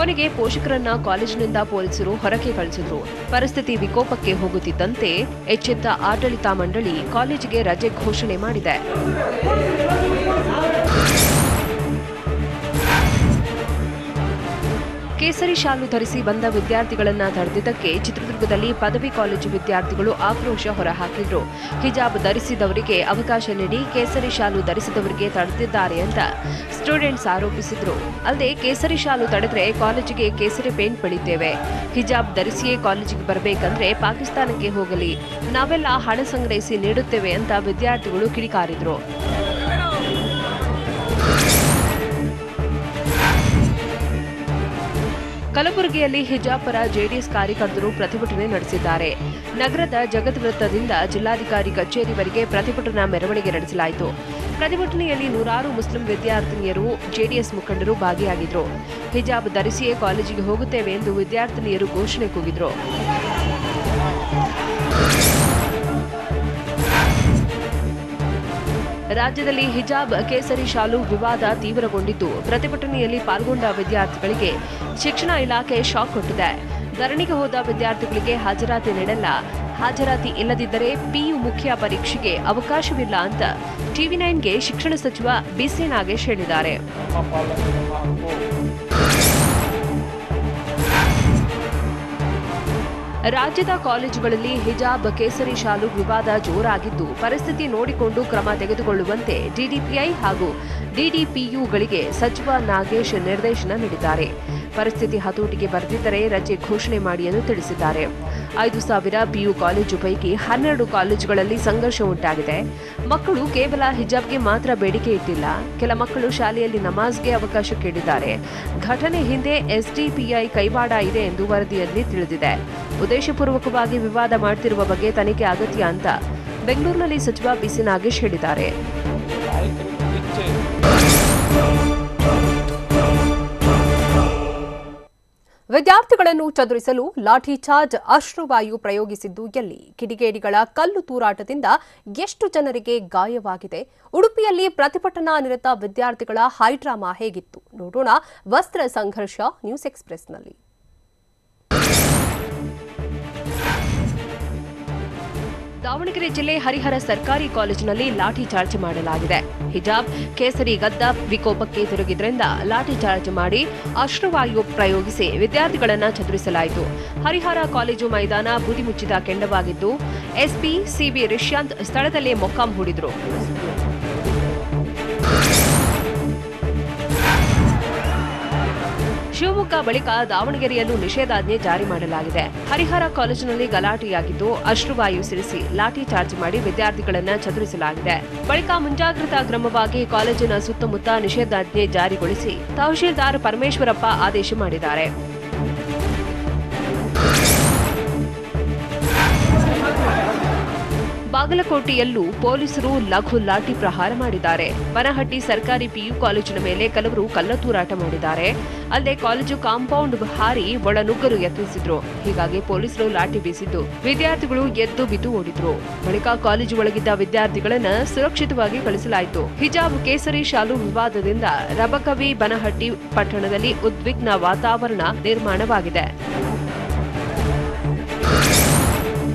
ಕೊನೆಗೆ ಪೋಷಕರನ್ನ ಕಾಲೇಜಿನಿಂದ ಪೊಲೀಸರು ಹೊರಗೆ ಕಳಿಸಿದ್ರು. ಪರಿಸ್ಥಿತಿ ವಿಕೋಪಕ್ಕೆ ಹೋಗುತ್ತಿದ್ದಂತೆ ಎಚ್ಚೆತ್ತ ಆಡಳಿತ ಮಂಡಳಿ ಕಾಲೇಜಿಗೆ ರಜೆ ಘೋಷಣೆ ಮಾಡಿದೆ. ಕೇಸರಿ ಶಾಲು ಧರಿಸಿ ಬಂದ ವಿದ್ಯಾರ್ಥಿಗಳನ್ನ ತಡೆದಿದ್ದಕ್ಕೆ ಚಿತ್ರದುರ್ಗದಲ್ಲಿ ಪದವಿ ಕಾಲೇಜು ವಿದ್ಯಾರ್ಥಿಗಳು ಆಕ್ರೋಶ ಹೊರಹಾಕಿದ್ರು. ಹಿಜಾಬ್ ಧರಿಸಿದವರಿಗೆ ಅವಕಾಶ ನೀಡಿ ಕೇಸರಿ ಶಾಲು ಧರಿಸಿದವರಿಗೆ ತಡೆದಿದ್ದಾರೆ ಅಂತ ಸ್ಟೂಡೆಂಟ್ಸ್ ಆರೋಪಿಸಿದ್ರು. ಅಲ್ಲದೆ ಕೇಸರಿ ಶಾಲು ತಡೆದ್ರೆ ಕಾಲೇಜಿಗೆ ಕೇಸರಿ ಪೇಂಟ್ ಬಳಿತೇವೆ, ಹಿಜಾಬ್ ಧರಿಸಿಯೇ ಕಾಲೇಜಿಗೆ ಬರಬೇಕಂದ್ರೆ ಪಾಕಿಸ್ತಾನಕ್ಕೆ ಹೋಗಲಿ, ನಾವೆಲ್ಲ ಹಣ ಸಂಗ್ರಹಿಸಿ ನೀಡುತ್ತೇವೆ ಅಂತ ವಿದ್ಯಾರ್ಥಿಗಳು ಕಿಡಿಕಾರಿದ್ರು. ಕಲಬುರಗಿಯಲ್ಲಿ ಹಿಜಾಬ್ ಪರ ಜೆಡಿಎಸ್ ಕಾರ್ಯಕರ್ತರು ಪ್ರತಿಭಟನೆ ನಡೆಸಿದ್ದಾರೆ. ನಗರದ ಜಗತ್ ವೃತ್ತದಿಂದ ಜಿಲ್ಲಾಧಿಕಾರಿ ಕಚೇರಿವರೆಗೆ ಪ್ರತಿಭಟನಾ ಮೆರವಣಿಗೆ ನಡೆಸಲಾಯಿತು. ಪ್ರತಿಭಟನೆಯಲ್ಲಿ ನೂರಾರು ಮುಸ್ಲಿಂ ವಿದ್ಯಾರ್ಥಿನಿಯರು, ಜೆಡಿಎಸ್ ಮುಖಂಡರು ಭಾಗಿಯಾಗಿದ್ದರು. ಹಿಜಾಬ್ ಧರಿಸಿಯೇ ಕಾಲೇಜಿಗೆ ಹೋಗುತ್ತೇವೆ ಎಂದು ವಿದ್ಯಾರ್ಥಿನಿಯರು ಘೋಷಣೆ ಕೂಗಿದ್ರು. ರಾಜ್ಯದಲ್ಲಿ ಹಿಜಾಬ್, ಕೇಸರಿ ಶಾಲು ವಿವಾದ ತೀವ್ರಗೊಂಡಿದ್ದು, ಪ್ರತಿಭಟನೆಯಲ್ಲಿ ಪಾಲ್ಗೊಂಡ ವಿದ್ಯಾರ್ಥಿಗಳಿಗೆ ಶಿಕ್ಷಣ ಇಲಾಖೆ ಶಾಕ್ ಕೊಟ್ಟಿದೆ. ಧರಣಿಗೆ ಹೋದ ವಿದ್ಯಾರ್ಥಿಗಳಿಗೆ ಹಾಜರಾತಿ ನೀಡಲ್ಲ, ಹಾಜರಾತಿ ಇಲ್ಲದಿದ್ದರೆ ಪಿಯು ಮುಖ್ಯ ಪರೀಕ್ಷೆಗೆ ಅವಕಾಶವಿಲ್ಲ ಅಂತ ಟಿವಿ9ಗೆ ಶಿಕ್ಷಣ ಸಚಿವ ಬಿಸಿ ನಾಗೇಶ್ ಹೇಳಿದ್ದಾರೆ. ರಾಜ್ಯದ ಕಾಲೇಜುಗಳಲ್ಲಿ ಹಿಜಾಬ್, ಕೇಸರಿ ಶಾಲು ವಿವಾದ ಜೋರಾಗಿದ್ದು, ಪರಿಸ್ಥಿತಿ ನೋಡಿಕೊಂಡು ಕ್ರಮ ತೆಗೆದುಕೊಳ್ಳುವಂತೆ ಡಿಡಿಪಿಐ ಹಾಗೂ ಡಿಡಿಪಿಯುಗಳಿಗೆ ಸಚಿವ ನಾಗೇಶ್ ನಿರ್ದೇಶನ ನೀಡಿದ್ದಾರೆ. ಪರಿಸ್ಥಿತಿ ಹತೋಟಿಗೆ ಬರೆದಿದ್ದರೆ ರಜೆ ಘೋಷಣೆ ಮಾಡಿ ಎಂದು ತಿಳಿಸಿದ್ದಾರೆ. 5,000 ಪಿಯು ಕಾಲೇಜು ಪೈಕಿ 12 ಕಾಲೇಜುಗಳಲ್ಲಿ ಸಂಘರ್ಷ ಉಂಟಾಗಿದೆ. ಮಕ್ಕಳು ಕೇವಲ ಹಿಜಾಬ್ಗೆ ಮಾತ್ರ ಬೇಡಿಕೆ ಇಟ್ಟಿಲ್ಲ, ಕೆಲ ಮಕ್ಕಳು ಶಾಲೆಯಲ್ಲಿ ನಮಾಜ್ಗೆ ಅವಕಾಶ ಕೇಳಿದ್ದಾರೆ. ಘಟನೆ ಹಿಂದೆ ಎಸ್ಡಿಪಿಐ ಕೈವಾಡ ಇದೆ ಎಂದು ವರದಿಯಲ್ಲಿ ತಿಳಿದಿದೆ. ಉದ್ದೇಶಪೂರ್ವಕವಾಗಿ ವಿವಾದ ಮಾಡುತ್ತಿರುವ ಬಗ್ಗೆ ತನಿಖೆ ಅಗತ್ಯ ಅಂತ ಬೆಂಗಳೂರಿನಲ್ಲಿ ಸಚಿವ ಬಿಸಿ ನಾಗೇಶ್ ಹೇಳಿದ್ದಾರೆ. ವಿದ್ಯಾರ್ಥಿಗಳನ್ನು ಚದುರಿಸಲು ಲಾಠಿ ಚಾರ್ಜ್ ಅಶ್ರುವಾಯು ಪ್ರಯೋಗಿಸಿದ್ದು ಎಲ್ಲಿ? ಕಿಡಿಗೇಡಿಗಳ ಕಲ್ಲು ತೂರಾಟದಿಂದ ಎಷ್ಟು ಜನರಿಗೆ ಗಾಯವಾಗಿದೆ? ಉಡುಪಿಯಲ್ಲಿ ಪ್ರತಿಭಟನಾ ನಿರತ ವಿದ್ಯಾರ್ಥಿಗಳ ಹೈಡ್ರಾಮಾ ಹೇಗಿತ್ತು? ನೋಡೋಣ ವಸ್ತ್ರ ಸಂಘರ್ಷ ನ್ಯೂಸ್ ಎಕ್ಸ್‌ಪ್ರೆಸ್‌ನಲ್ಲಿ. ದಾವಣಗೆರೆ ಜಿಲ್ಲೆ ಹರಿಹರ ಸರ್ಕಾರಿ ಕಾಲೇಜಿನಲ್ಲಿ ಲಾಠಿ ಚಾರ್ಜ್ ಮಾಡಲಾಗಿದೆ. ಹಿಜಾಬ್ ಕೇಸರಿ ಗದ್ದ ವಿಕೋಪಕ್ಕೆ ತಿರುಗಿದ್ರಿಂದ ಲಾಠಿ ಚಾರ್ಜ್ ಮಾಡಿ ಅಶ್ರುವಾಯು ಪ್ರಯೋಗಿಸಿ ವಿದ್ಯಾರ್ಥಿಗಳನ್ನು ಚದುರಿಸಲಾಯಿತು. ಹರಿಹರ ಕಾಲೇಜು ಮೈದಾನ ಬೂದಿ ಮುಚ್ಚಿದ ಕೆಂಡವಾಗಿದ್ದು ಎಸ್ಪಿ ಸಿಬಿ ರಿಷ್ಯಾಂತ್ ಸ್ಥಳದಲ್ಲೇ ಮೊಕ್ಕಾಂ ಹೂಡಿದ್ರು. ಶಿವಮೊಗ್ಗ ಬಳಿಕ ದಾವಣಗೆರೆಯಲ್ಲೂ ನಿಷೇಧಾಜ್ಞೆ ಜಾರಿ ಮಾಡಲಾಗಿದೆ. ಹರಿಹರ ಕಾಲೇಜಿನಲ್ಲಿ ಗಲಾಟೆಯಾಗಿದ್ದು ಅಶ್ರುವಾಯು ಸಿಡಿಸಿ ಲಾಠಿ ಚಾರ್ಜ್ ಮಾಡಿ ವಿದ್ಯಾರ್ಥಿಗಳನ್ನು ಚದುರಿಸಲಾಗಿದೆ. ಬಳಿಕ ಮುಂಜಾಗ್ರತಾ ಕ್ರಮವಾಗಿ ಕಾಲೇಜಿನ ಸುತ್ತಮುತ್ತ ನಿಷೇಧಾಜ್ಞೆ ಜಾರಿಗೊಳಿಸಿ ತಹಶೀಲ್ದಾರ್ ಪರಮೇಶ್ವರಪ್ಪ ಆದೇಶ ಮಾಡಿದ್ದಾರೆ. ಬಾಗಲಕೋಟೆಯಲ್ಲೂ ಪೊಲೀಸರು ಲಘು ಲಾಠಿ ಪ್ರಹಾರ ಮಾಡಿದ್ದಾರೆ. ಬನಹಟ್ಟಿ ಸರ್ಕಾರಿ ಪಿಯು ಕಾಲೇಜಿನ ಮೇಲೆ ಕೆಲವರು ಕಲ್ಲತೂರಾಟ ಮಾಡಿದ್ದಾರೆ. ಅಲ್ಲದೆ ಕಾಲೇಜು ಕಾಂಪೌಂಡ್ ಹಾರಿ ಒಳನುಗ್ಗಲು ಯತ್ನಿಸಿದ್ರು. ಹೀಗಾಗಿ ಪೊಲೀಸರು ಲಾಠಿ ಬೀಸಿದ್ದು ವಿದ್ಯಾರ್ಥಿಗಳು ಎದ್ದು ಬಿದ್ದು ಓಡಿದ್ರು. ಬಳಿಕ ಕಾಲೇಜು ಒಳಗಿದ್ದ ವಿದ್ಯಾರ್ಥಿಗಳನ್ನ ಸುರಕ್ಷಿತವಾಗಿ ಕಳಿಸಲಾಯಿತು. ಹಿಜಾಬ್ ಕೇಸರಿ ಶಾಲು ವಿವಾದದಿಂದ ರಬಕವಿ ಬನಹಟ್ಟಿ ಪಟ್ಟಣದಲ್ಲಿ ಉದ್ವಿಗ್ನ ವಾತಾವರಣ ನಿರ್ಮಾಣವಾಗಿದೆ.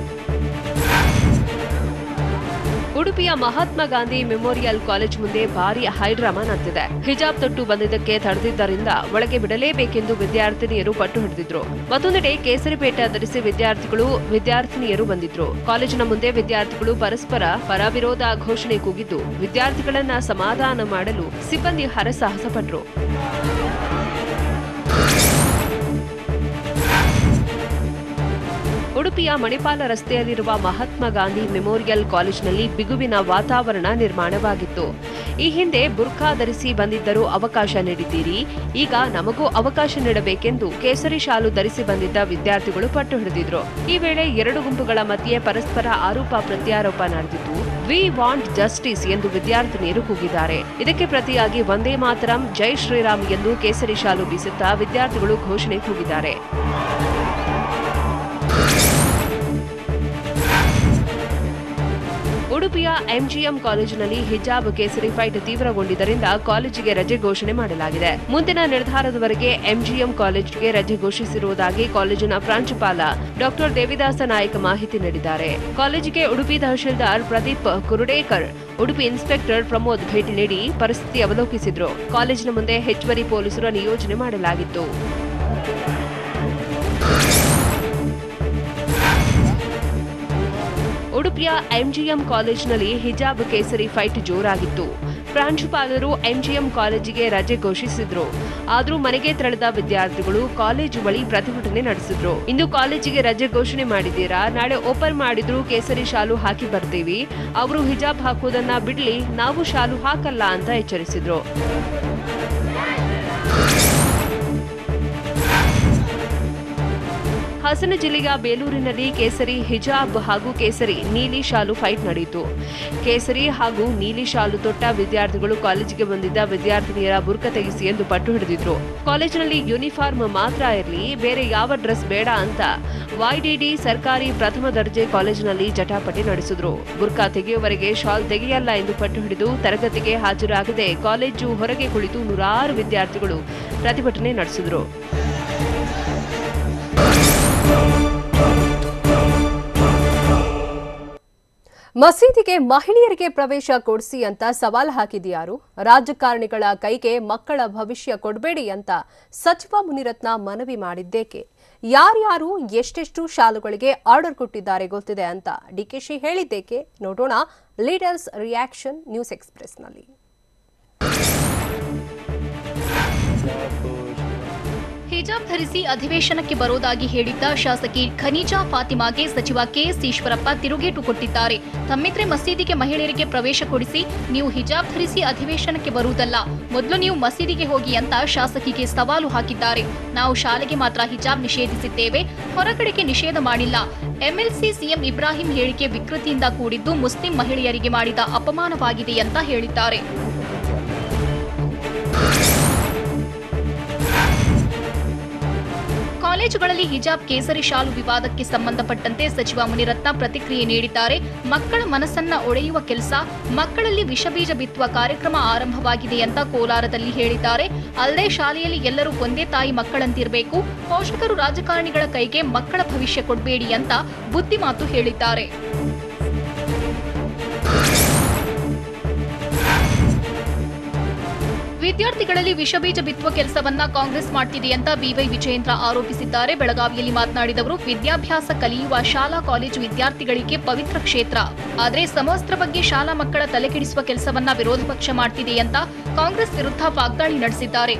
ಉಡುಪಿಯ ಮಹಾತ್ಮ ಗಾಂಧಿ ಮೆಮೋರಿಯಲ್ ಕಾಲೇಜ್ ಮುಂದೆ ಭಾರೀ ಹೈಡ್ರಾಮಾ ನಡೆದಿದೆ. ಹಿಜಾಬ್ ತೊಟ್ಟು ಬಂದಿದ್ದಕ್ಕೆ ತಡೆದಿದ್ದರಿಂದ ಒಳಗೆ ಬಿಡಲೇಬೇಕೆಂದು ವಿದ್ಯಾರ್ಥಿನಿಯರು ಪಟ್ಟು ಹಿಡಿದಿದ್ರು. ಮತ್ತೊಂದೆಡೆ ಕೇಸರಿಪೇಟ ಧರಿಸಿ ವಿದ್ಯಾರ್ಥಿನಿಯರು ಬಂದಿದ್ರು. ಕಾಲೇಜಿನ ಮುಂದೆ ವಿದ್ಯಾರ್ಥಿಗಳು ಪರಸ್ಪರ ಪರ ವಿರೋಧ ಘೋಷಣೆ ಕೂಗಿದ್ದು ವಿದ್ಯಾರ್ಥಿಗಳನ್ನ ಸಮಾಧಾನ ಮಾಡಲು ಸಿಬ್ಬಂದಿ ಹರಸಾಹಸ ಪಟ್ಟರು. ಉಡುಪಿಯ ಮಣಿಪಾಲ ರಸ್ತೆಯಲ್ಲಿರುವ ಮಹಾತ್ಮ ಗಾಂಧಿ ಮೆಮೋರಿಯಲ್ ಕಾಲೇಜಿನಲ್ಲಿ ಬಿಗುವಿನ ವಾತಾವರಣ ನಿರ್ಮಾಣವಾಗಿತ್ತು. ಈ ಹಿಂದೆ ಬುರ್ಖಾ ಧರಿಸಿ ಬಂದಿದ್ದರೂ ಅವಕಾಶ ನೀಡಿದ್ದೀರಿ, ಈಗ ನಮಗೂ ಅವಕಾಶ ನೀಡಬೇಕೆಂದು ಕೇಸರಿ ಶಾಲು ಧರಿಸಿ ಬಂದಿದ್ದ ವಿದ್ಯಾರ್ಥಿಗಳು ಪಟ್ಟು ಹಿಡಿದಿದ್ರು. ಈ ವೇಳೆ ಎರಡು ಗುಂಪುಗಳ ಮಧ್ಯೆ ಪರಸ್ಪರ ಆರೋಪ ಪ್ರತ್ಯಾರೋಪ ನಡೆದಿದ್ದು ವಿ ವಾಂಟ್ ಜಸ್ಟಿಸ್ ಎಂದು ವಿದ್ಯಾರ್ಥಿನಿಯರು ಕೂಗಿದ್ದಾರೆ. ಇದಕ್ಕೆ ಪ್ರತಿಯಾಗಿ ವಂದೇ ಮಾತರಂ, ಜೈ ಶ್ರೀರಾಮ್ ಎಂದು ಕೇಸರಿ ಶಾಲು ಬೀಸುತ್ತಾ ವಿದ್ಯಾರ್ಥಿಗಳು ಘೋಷಣೆ ಕೂಗಿದ್ದಾರೆ. ಉಡುಪಿಯ ಎಂಜಿಎಂ ಕಾಲೇಜಿನಲ್ಲಿ ಹಿಜಾಬ್ ಕೇಸರಿ ಫೈಟ್ ತೀವ್ರಗೊಂಡಿದ್ದರಿಂದ ಕಾಲೇಜಿಗೆ ರಜೆ ಘೋಷಣೆ ಮಾಡಲಾಗಿದೆ. ಮುಂದಿನ ನಿರ್ಧಾರದವರೆಗೆ ಎಂಜಿಎಂ ಕಾಲೇಜಿಗೆ ರಜೆ ಘೋಷಿಸಿರುವುದಾಗಿ ಕಾಲೇಜಿನ ಪ್ರಾಂಶುಪಾಲ ಡಾ ದೇವಿದಾಸ ನಾಯ್ಕ ಮಾಹಿತಿ ನೀಡಿದ್ದಾರೆ. ಕಾಲೇಜಿಗೆ ಉಡುಪಿ ತಹಶೀಲ್ದಾರ್ ಪ್ರದೀಪ್ ಕುರುಡೇಕರ್, ಉಡುಪಿ ಇನ್ಸ್ಪೆಕ್ಟರ್ ಪ್ರಮೋದ್ ಭೇಟಿ ನೀಡಿ ಪರಿಸ್ಥಿತಿ ಅವಲೋಕಿಸಿದ್ರು. ಕಾಲೇಜಿನ ಮುಂದೆ ಹೆಚ್ಚುವರಿ ಪೊಲೀಸರು ನಿಯೋಜನೆ ಮಾಡಲಾಗಿತ್ತು. ಉಡುಪಿಯ ಎಂಜಿಎಂ ಕಾಲೇಜಿನಲ್ಲಿ ಹಿಜಾಬ್ ಕೇಸರಿ ಫೈಟ್ ಜೋರಾಗಿತ್ತು. ಪ್ರಾಂಶುಪಾಲರು ಎಂಜಿಎಂ ಕಾಲೇಜಿಗೆ ರಜೆ ಘೋಷಿಸಿದ್ರು. ಆದರೂ ಮನೆಗೆ ತೆರಳಿದ ವಿದ್ಯಾರ್ಥಿಗಳು ಕಾಲೇಜು ಬಳಿ ಪ್ರತಿಭಟನೆ ನಡೆಸಿದ್ರು. ಇಂದು ಕಾಲೇಜಿಗೆ ರಜೆ ಘೋಷಣೆ ಮಾಡಿದ್ದೀರಾ, ನಾಳೆ ಓಪನ್ ಮಾಡಿದ್ರು ಕೇಸರಿ ಶಾಲು ಹಾಕಿ ಬರ್ತೀವಿ, ಅವರು ಹಿಜಾಬ್ ಹಾಕುವುದನ್ನ ಬಿಡ್ಲಿ, ನಾವು ಶಾಲು ಹಾಕಲ್ಲ ಅಂತ ಎಚ್ಚರಿಸಿದ್ರು. ಹಾಸನ ಜಿಲ್ಲೆಯ ಬೇಲೂರಿನಲ್ಲಿ ಕೇಸರಿ ಹಿಜಾಬ್ ಹಾಗೂ ಕೇಸರಿ ನೀಲಿ ಶಾಲು ಫೈಟ್ ನಡೆಯಿತು. ಕೇಸರಿ ಹಾಗೂ ನೀಲಿ ಶಾಲು ತೊಟ್ಟ ವಿದ್ಯಾರ್ಥಿಗಳು ಕಾಲೇಜಿಗೆ ಬಂದಿದ್ದ ವಿದ್ಯಾರ್ಥಿನಿಯರ ಬುರ್ಕ ತೆಗೆಸಿ ಎಂದು ಪಟ್ಟು ಹಿಡಿದಿದ್ರು. ಕಾಲೇಜಿನಲ್ಲಿ ಯೂನಿಫಾರ್ಮ್ ಮಾತ್ರ ಇರಲಿ, ಬೇರೆ ಯಾವ ಡ್ರೆಸ್ ಬೇಡ ಅಂತ YDD ಸರ್ಕಾರಿ ಪ್ರಥಮ ದರ್ಜೆ ಕಾಲೇಜಿನಲ್ಲಿ ಜಟಾಪಟಿ ನಡೆಸಿದ್ರು. ಬುರ್ಕಾ ತೆಗೆಯುವವರೆಗೆ ಶಾಲ್ ತೆಗೆಯಲ್ಲ ಎಂದು ಪಟ್ಟು ಹಿಡಿದು ತರಗತಿಗೆ ಹಾಜರಾಗದೆ ಕಾಲೇಜು ಹೊರಗೆ ಕುಳಿತು ನೂರಾರು ವಿದ್ಯಾರ್ಥಿಗಳು ಪ್ರತಿಭಟನೆ ನಡೆಸಿದ್ರು. ಮಸೀದಿಗೆ ಮಹಿಳೆಯರಿಗೆ ಪ್ರವೇಶ ಕೊಡಿಸಿ ಅಂತ ಸವಾಲು ಹಾಕಿದ್ಯಾರು? ರಾಜಕಾರಣಿಗಳ ಕೈಗೆ ಮಕ್ಕಳ ಭವಿಷ್ಯ ಕೊಡಬೇಡಿ ಅಂತ ಸಚಿವ ಮುನಿರತ್ನ ಮನವಿ ಮಾಡಿದ್ದೇಕೆ? ಯಾರ್ಯಾರು ಎಷ್ಟೆಷ್ಟು ಶಾಲುಗಳಿಗೆ ಆರ್ಡರ್ ಕೊಟ್ಟಿದ್ದಾರೆ ಗೊತ್ತಿದೆ ಅಂತ ಡಿಕೆಶಿ ಹೇಳಿದ್ದೇಕೆ? ನೋಡೋಣ ಲೀಡರ್ಸ್ ರಿಯಾಕ್ಷನ್ ನ್ಯೂಸ್ ಎಕ್ಸ್‌ಪ್ರೆಸ್‌ನಲ್ಲಿ. ಹಿಜಾಬ್ ಧರಿಸಿ ಅಧಿವೇಶನಕ್ಕೆ ಬರೋದಾಗಿ ಹೇಳಿದ್ದ ಶಾಸಕಿ ಖನೀಜಾ ಫಾತಿಮಾಗೆ ಸಚಿವ ಕೆಎಸ್ ಈಶ್ವರಪ್ಪ ತಿರುಗೇಟು ಕೊಟ್ಟಿದ್ದಾರೆ. ತಮ್ಮಿದ್ರೆ ಮಸೀದಿಗೆ ಮಹಿಳೆಯರಿಗೆ ಪ್ರವೇಶ ಕೊಡಿಸಿ, ನೀವು ಹಿಜಾಬ್ ಧರಿಸಿ ಅಧಿವೇಶನಕ್ಕೆ ಬರುವುದಲ್ಲ, ಮೊದಲು ನೀವು ಮಸೀದಿಗೆ ಹೋಗಿ ಅಂತ ಶಾಸಕಿಗೆ ಸವಾಲು ಹಾಕಿದ್ದಾರೆ. ನಾವು ಶಾಲೆಗೆ ಮಾತ್ರ ಹಿಜಾಬ್ ನಿಷೇಧಿಸಿದ್ದೇವೆ, ಹೊರಗಡೆಗೆ ನಿಷೇಧ ಮಾಡಿಲ್ಲ. ಎಂಎಲ್ಸಿ ಸಿಎಂ ಇಬ್ರಾಹಿಂ ಹೇಳಿಕೆ ವಿಕೃತಿಯಿಂದ ಕೂಡಿದ್ದು ಮುಸ್ಲಿಂ ಮಹಿಳೆಯರಿಗೆ ಮಾಡಿದ ಅಪಮಾನವಾಗಿದೆ ಅಂತ ಹೇಳಿದ್ದಾರೆ. ಕಾಲೇಜುಗಳಲ್ಲಿ ಹಿಜಾಬ್ ಕೇಸರಿ ಶಾಲು ವಿವಾದಕ್ಕೆ ಸಂಬಂಧಪಟ್ಟಂತೆ ಸಚಿವ ಮುನಿರತ್ನ ಪ್ರತಿಕ್ರಿಯೆ ನೀಡಿದ್ದಾರೆ. ಮಕ್ಕಳ ಮನಸ್ಸನ್ನ ಒಡೆಯುವ ಕೆಲಸ, ಮಕ್ಕಳಲ್ಲಿ ವಿಷಬೀಜ ಬಿತ್ತುವ ಕಾರ್ಯಕ್ರಮ ಆರಂಭವಾಗಿದೆ ಅಂತ ಕೋಲಾರದಲ್ಲಿ ಹೇಳಿದ್ದಾರೆ. ಅಲ್ಲದೆ ಶಾಲೆಯಲ್ಲಿ ಎಲ್ಲರೂ ಒಂದೇ ತಾಯಿ ಮಕ್ಕಳಂತಿರಬೇಕು, ಪೋಷಕರು ರಾಜಕಾರಣಿಗಳ ಕೈಗೆ ಮಕ್ಕಳ ಭವಿಷ್ಯ ಕೊಡಬೇಡಿ ಅಂತ ಬುದ್ಧಿಮಾತು ಹೇಳಿದ್ದಾರೆ. ವಿದ್ಯಾರ್ಥಿಗಳಲ್ಲಿ ವಿಷಬೀಜ ಬಿತ್ತುವ ಕೆಲಸವನ್ನ ಕಾಂಗ್ರೆಸ್ ಮಾಡ್ತಿದೆ ಅಂತ ಬಿವೈ ವಿಜಯೇಂದ್ರ ಆರೋಪಿಸಿದ್ದಾರೆ. ಬೆಳಗಾವಿಯಲ್ಲಿ ಮಾತನಾಡಿದವರು, ವಿದ್ಯಾಭ್ಯಾಸ ಕಲಿಯುವ ಶಾಲಾ ಕಾಲೇಜು ವಿದ್ಯಾರ್ಥಿಗಳಿಗೆ ಪವಿತ್ರ ಕ್ಷೇತ್ರ. ಆದರೆ ಸಮವಸ್ತ್ರ ಬಗ್ಗೆ ಶಾಲಾ ಮಕ್ಕಳ ತಲೆಕೆಡಿಸುವ ಕೆಲಸವನ್ನ ವಿರೋಧ ಪಕ್ಷ ಮಾಡ್ತಿದೆ ಅಂತ ಕಾಂಗ್ರೆಸ್ ವಿರುದ್ಧ ವಾಗ್ದಾಳಿ ನಡೆಸಿದ್ದಾರೆ.